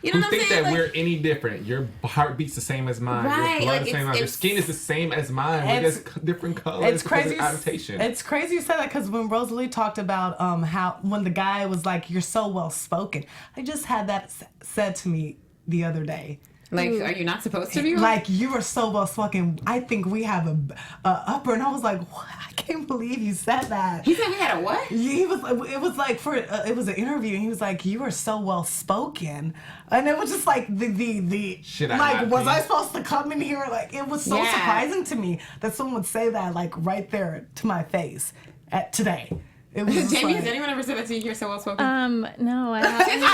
You know
who
what I'm
think
saying?
that
like,
we're any different. Your heart beats the same as mine.
Right,
Your blood is the same as mine. Your skin is the same as mine. We're just different colors.
It's crazy.
Adaptation.
It's crazy you said that because when Rosalie talked about how when the guy was like, "You're so well spoken," I just had that said to me the other day.
Like, are you not supposed to be?
Like, you are so well spoken. I think we have a upper, and I was like, what? I can't believe you said that.
He said we had a what?
He was. It was like it was an interview, and he was like, you are so well spoken, and it was just like the
Should
I supposed to come in here? Like, it was so surprising to me that someone would say that like right there to my face today. It was
Jamie, has anyone ever said that to you? You're so well spoken.
No, I haven't.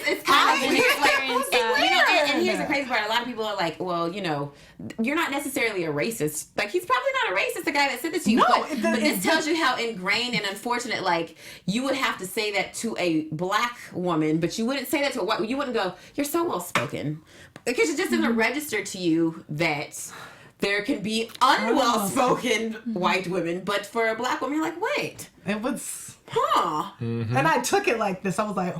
It's kind of an experience. And here's the crazy part. A lot of people are like, well, you're not necessarily a racist. Like, he's probably not a racist, the guy that said this to you.
No,
but this tells you how ingrained and unfortunate, like, you would have to say that to a black woman, but you wouldn't say that to a white. You wouldn't go, you're so well spoken. Because it just doesn't register to you that there can be unwell-spoken white women, but for a black woman, you're like, wait.
It was...
Huh.
Mm-hmm. And I took it like this. I was like,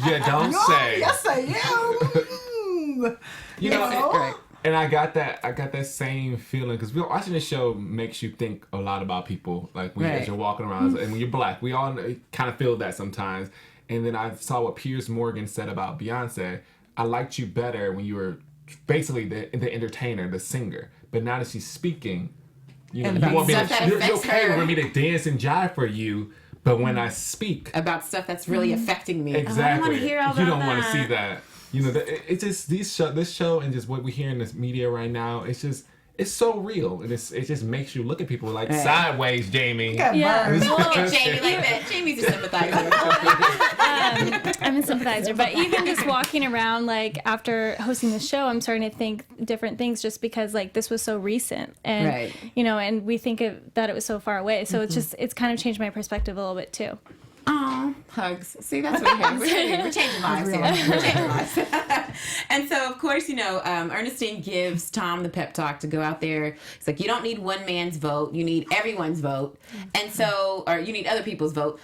Yeah, don't say.
Yes, I am.
You know, and I got that same feeling because watching this show makes you think a lot about people. Like as you're walking around, and when you're black, we all kind of feel that sometimes. And then I saw what Piers Morgan said about Beyonce. I liked you better when you were basically the entertainer, the singer. But now that she's speaking, you want me to. You're okay for me to dance and jive for you. But when I speak
about stuff that's really affecting me,
exactly,
I want to hear all about
you don't want to see that. It's just this show and just what we hear in this media right now. It's so real, and it just makes you look at people like sideways, Jamie.
Don't look at Jamie like that. Jamie's a sympathizer.
I'm a sympathizer, but even just walking around, like after hosting the show, I'm starting to think different things just because like this was so recent, and and we think that it was so far away. So it's kind of changed my perspective a little bit too.
Oh, hugs. See, that's what we're doing. We're changing lives. We're changing lives. And so, of course, Ernestine gives Tom the pep talk to go out there. It's like, you don't need one man's vote. You need everyone's vote. And so, or you need other people's vote.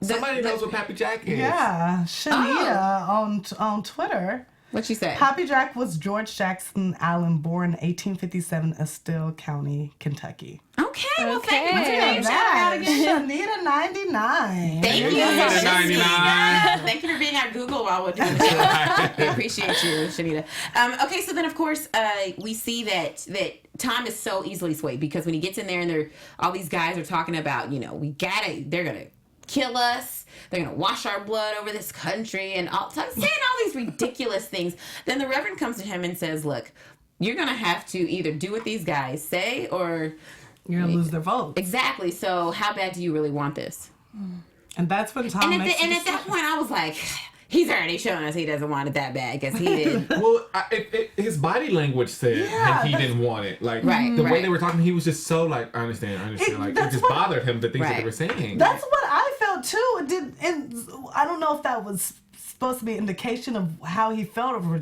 Somebody knows what Pappy Jack is.
Yeah, Shanita on Twitter.
What'd she say?
Pappy Jack was George Jackson Allen, born 1857, Estill County, Kentucky.
Okay, well, thank you. What's your name? Shout out again.
Shanita 99.
Thank you,
Shanita 99.
Thank you for being our Google while we're doing the show. We appreciate you, Shanita. Okay, so then of course we see that Tom is so easily swayed because when he gets in there and all these guys are talking about, they're gonna kill us. They're going to wash our blood over this country and saying all these ridiculous things. Then the Reverend comes to him and says, look, you're going to have to either do what these guys say or
you're going to lose their vote.
Exactly. So how bad do you really want this?
And that's when Tom
at that point, I was like, he's already shown us he doesn't want it that bad because he did.
Well, his body language said that he didn't want it. Like the way they were talking, he was just so like, I understand. Like it just bothered him the things that they were saying.
That's what I felt too. And I don't know if that was supposed to be an indication of how he felt, or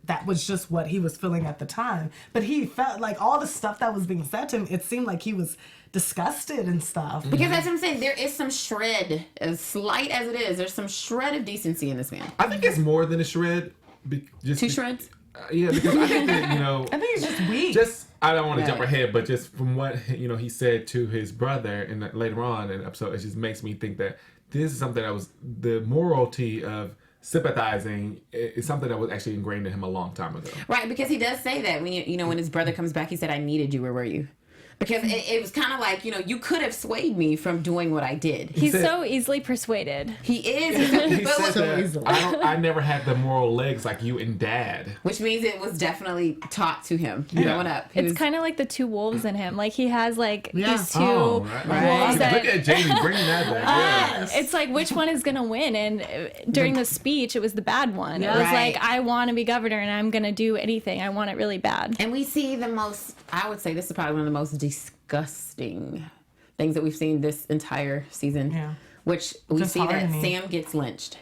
that was just what he was feeling at the time. But he felt like all the stuff that was being said to him, it seemed like he was disgusted and stuff.
Because that's what I'm saying. There is some shred, as slight as it is, there's some shred of decency in this man.
I think it's more than a shred.
Two shreds?
Yeah, because I think that,
I think it's just weak.
I don't want to jump ahead, but just from what, he said to his brother and later on in the episode, it just makes me think that this is something that was the morality of sympathizing is something that was actually ingrained in him a long time ago.
Right, because he does say that when his brother comes back, he said, "I needed you. Where were you?" Because it was kind of like, you could have swayed me from doing what I did.
He's so easily persuaded.
He is.
He said so easily. I never had the moral legs like you and Dad.
Which means it was definitely taught to him growing up.
It's kind of like the two wolves in him. Like he has like these two
wolves.
That,
look at Jamie bringing that back.
It's like which one is going to win? And during the speech, it was the bad one. It was like, I want to be governor and I'm going to do anything. I want it really bad.
And we see I would say this is probably one of the most disgusting things that we've seen this entire season. Yeah. Which we see that Sam gets lynched.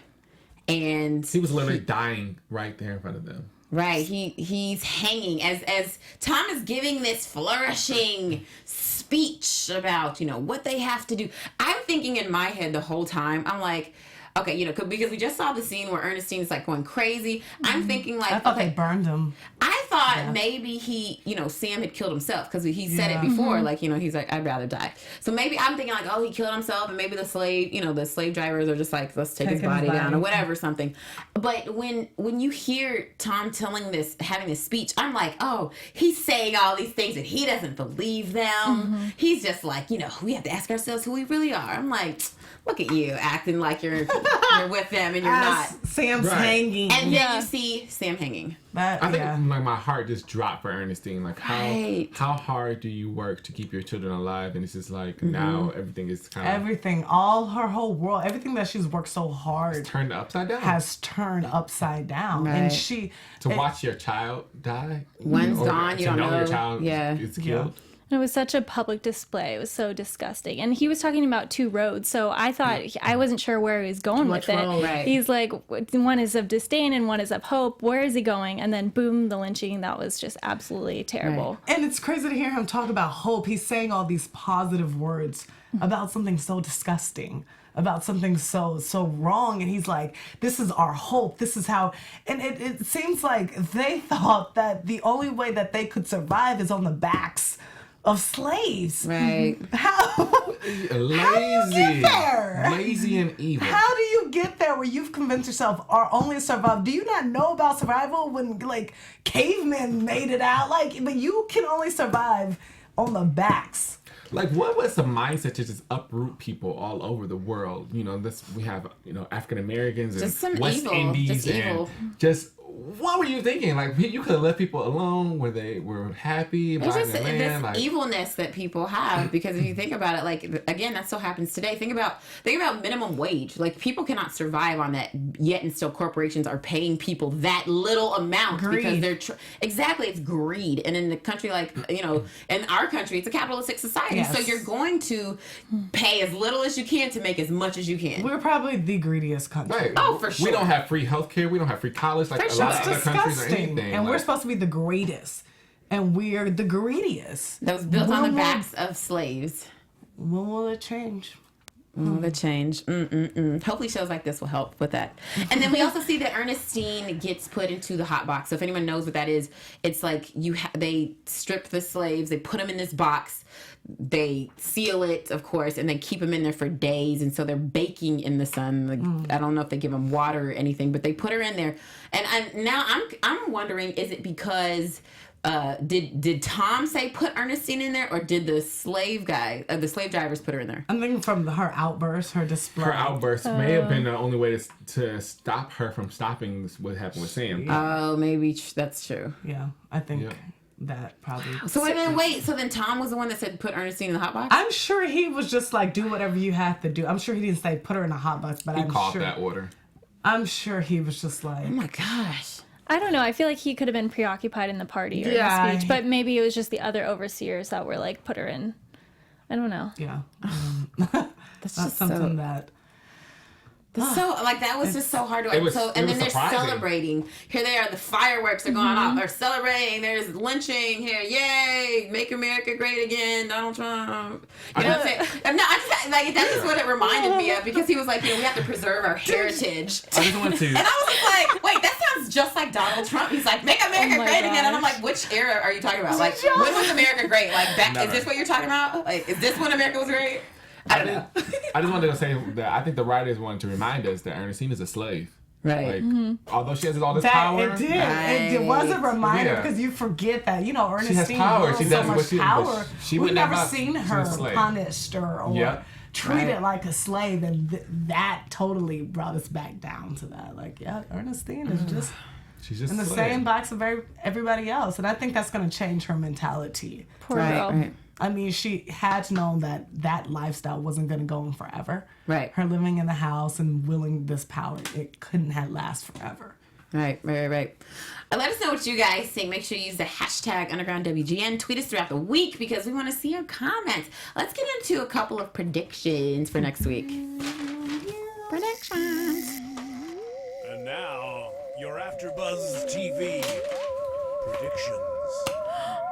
And
he was literally dying right there in front of them.
Right. He's hanging as Tom is giving this flourishing speech about, what they have to do. I'm thinking in my head the whole time, I'm like, okay, because we just saw the scene where Ernestine is like going crazy. Mm-hmm. I'm thinking like,
I thought they burned him.
I thought maybe he, Sam had killed himself because he said it before. Mm-hmm. Like, he's like, I'd rather die. So maybe I'm thinking like, oh, he killed himself, and maybe the slave drivers are just like, let's take his body down or whatever, something. But when you hear Tom having this speech, I'm like, oh, he's saying all these things and he doesn't believe them. Mm-hmm. He's just like, we have to ask ourselves who we really are. I'm like, look at you acting like you're with them and you're not.
Sam's hanging.
And then you see Sam hanging.
I think like my heart just dropped for Ernestine. Like how hard do you work to keep your children alive? And it's just like now everything is kind of
everything, all her whole world, everything that she's worked so hard
turned upside down.
Has turned upside down, and to
watch your child die.
One's gone. You don't know
your child is killed.
It was such a public display. It was so disgusting. And he was talking about two roads, so I thought I wasn't sure where he was going with it. Right. He's like, one is of disdain and one is of hope. Where is he going? And then boom, the lynching. That was just absolutely terrible.
Right. And it's crazy to hear him talk about hope. He's saying all these positive words about something so disgusting, about something so wrong, and he's like, this is our hope, this is how, and it seems like they thought that the only way that they could survive is on the backs of slaves.
Right.
How do you get there?
Lazy and evil.
How do you get there where you've convinced yourself our only survival? Do you not know about survival when like cavemen made it out? But you can only survive on the backs.
Like, what was the mindset to just uproot people all over the world? We have African Americans and West Indies and just. What were you thinking? Like, you could have left people alone where they were happy buying their land.
This evilness that people have, because if you think about it, like, again, that still happens today. Think about minimum wage. Like, people cannot survive on that, yet and still corporations are paying people that little amount because they're exactly, it's greed. And in a country like in our country, it's a capitalistic society, so you're going to pay as little as you can to make as much as you can.
We're probably the greediest country.
Right.
Oh, for sure.
We don't have free healthcare. We don't have free college. Like a lot of other countries or anything.
And we're supposed to be the greatest. And we're the greediest.
That was built on the backs of slaves.
When will it change?
The change. Hopefully shows like this will help with that. And then we also see that Ernestine gets put into the hot box. So if anyone knows what that is, it's like they strip the slaves, they put them in this box, they seal it, of course, and they keep them in there for days. And so they're baking in the sun. Like, I don't know if they give them water or anything, but they put her in there. And now I'm wondering, is it because did Tom say put Ernestine in there, or did the slave drivers put her in there?
I'm thinking from her outburst, her display.
Her outburst may have been the only way to stop her from stopping what happened with Sam.
Oh, maybe that's true.
Yeah, I think that probably.
So then Tom was the one that said put Ernestine in the hot box?
I'm sure he was just like, do whatever you have to do. I'm sure he didn't say put her in a hot box, but
he called that order.
I'm sure he was just like,
oh my gosh.
I don't know. I feel like he could have been preoccupied in the party or the speech, but maybe it was just the other overseers that were like, put her in. I don't know.
Yeah. That's just something that
So like that was just so hard to watch. And then they're
surprising.
celebrating. Here they are, the fireworks are going off. They're celebrating. There's lynching here. Yay! Make America great again, Donald Trump. You know what I'm saying? No, I just like that's just what it reminded me of because he was like, we have to preserve our heritage.
I just want to.
And I was like, wait, that sounds just like Donald Trump. He's like, make America great again. And I'm like, which era are you talking about? Like, when was America great? Like, back? Is this what you're talking about? Like, is this when America was great? I don't know.
I just wanted to say that I think the writers wanted to remind us that Ernestine is a slave.
Right.
Like, although she has all this power.
It did.
Right.
It was a reminder because you forget that. You know, Ernestine
has power.
wields
She
so
does
much
what she-
power.
she
We've
wouldn't
never
have
seen
she's
her
a slave.
punished or
Yep.
treated like a slave. And that totally brought us back down to that. Like, yeah, Ernestine is just...
She's just
in the
a slave.
same box of everybody else. And I think that's going to change her mentality.
Poor girl.
Right.
I mean, she had to know that lifestyle wasn't going to go on forever.
Right.
Her living in the house and willing this power, it couldn't have last forever.
Right. Let us know what you guys think. Make sure you use the hashtag UndergroundWGN. Tweet us throughout the week because we want to see your comments. Let's get into a couple of predictions for next week. Predictions.
And now, your AfterBuzz TV predictions.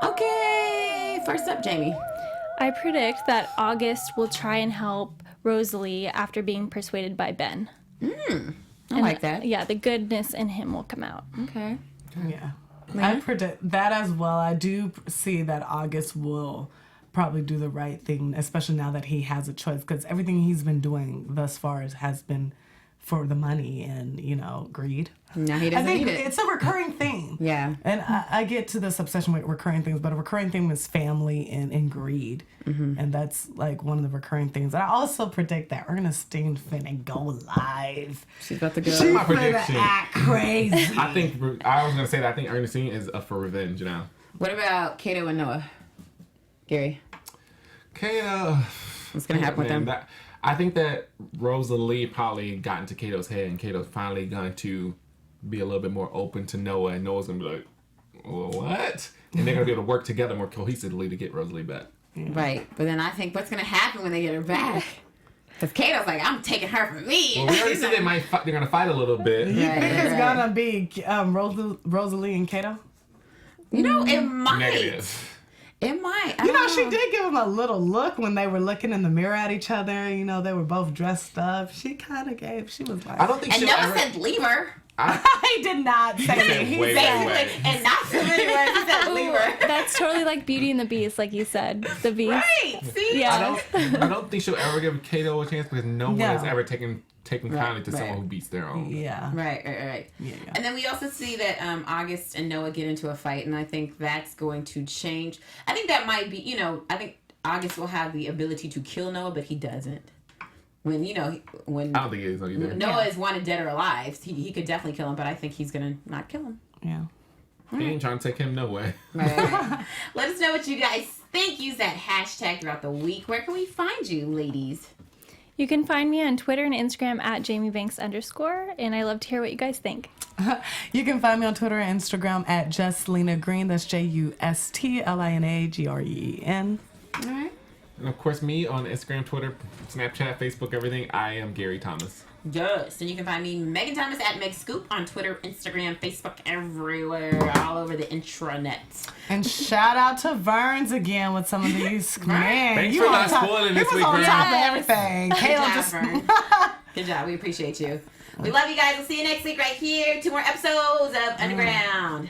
Okay. First up, Jamie.
I predict that August will try and help Rosalie after being persuaded by Ben.
I like that.
Yeah, the goodness in him will come out.
Okay.
Yeah. I predict that as well. I do see that August will probably do the right thing, especially now that he has a choice, because everything he's been doing thus far has been for the money and, greed.
No, he
I
doesn't
think
need it.
it's a recurring theme.
Yeah.
And I get to this obsession with recurring things, but a recurring theme is family and greed. And that's like one of the recurring things. And I also predict that Ernestine finna go live.
She's about to go.
She's
my
finna
prediction.
act crazy.
I was going to say that I think Ernestine is up for revenge now.
What about Kato and Noah? Gary.
Kato.
What's going to happen with them?
I think that Rosalie probably got into Kato's head, and Kato's finally going to be a little bit more open to Noah, and Noah's going to be like, well, what? And they're going to be able to work together more cohesively to get Rosalie back.
Right. But then I think what's going to happen when they get her back? Because Kato's like, I'm taking her from me.
Well, we already said they're going to fight a little bit.
You think it's gonna be Rosalie and Kato?
It might.
Negative.
It might.
She did give him a little look when they were looking in the mirror at each other. They were both dressed up. She kind of she was like...
I don't think
And
she'll
Noah
ever...
said, leave her.
He did not say that. He
Wait,
said...
wait.
And not so many words. He said, leave her.
That's totally like Beauty and the Beast, like you said. The Beast.
Right. See?
Yeah.
I don't think she'll ever give Kato a chance because no one has ever taken kindly to
right.
someone who beats their own.
Yeah.
Right.
Yeah.
And then we also see that August and Noah get into a fight, and I think that's going to change. I think that might be, I think August will have the ability to kill Noah, but he doesn't. When
I don't think he is either.
Noah is wanted dead or alive, he could definitely kill him, but I think he's gonna not kill him.
Yeah.
He ain't trying to take him no way.
Right. Let us know what you guys think. Use that hashtag throughout the week. Where can we find you, ladies?
You can find me on Twitter and Instagram at JamieBanks_, and I love to hear what you guys think.
You can find me on Twitter and Instagram at just Leena Green. That's JustLinaGreen.
All right.
And of course, me on Instagram, Twitter, Snapchat, Facebook, everything. I am Gary Thomas.
Yes. And you can find me, Megan Thomas, at Meg Scoop on Twitter, Instagram, Facebook, everywhere, all over the intranet.
And shout out to Verns again with some of these. Man,
Thanks
you
for
on
not
top.
spoiling
He
this
was
week,
on
Vern.
top of everything.
Good
Kayla
job,
just...
Vern. Good job. We appreciate you. We love you guys. We'll see you next week right here. 2 more episodes of Underground.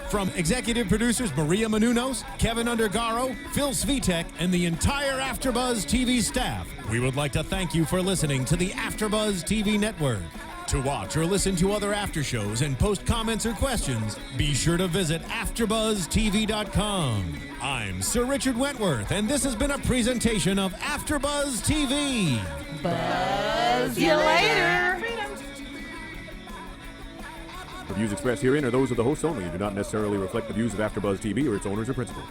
From executive producers Maria Menounos, Kevin Undergaro, Phil Svitek, and the entire AfterBuzz TV staff, we would like to thank you for listening to the AfterBuzz TV network. To watch or listen to other after shows and post comments or questions, be sure to visit AfterBuzzTV.com. I'm Sir Richard Wentworth, and this has been a presentation of AfterBuzz TV.
Buzz
See you later.
The views expressed herein are those of the hosts only and do not necessarily reflect the views of AfterBuzz TV or its owners or principals.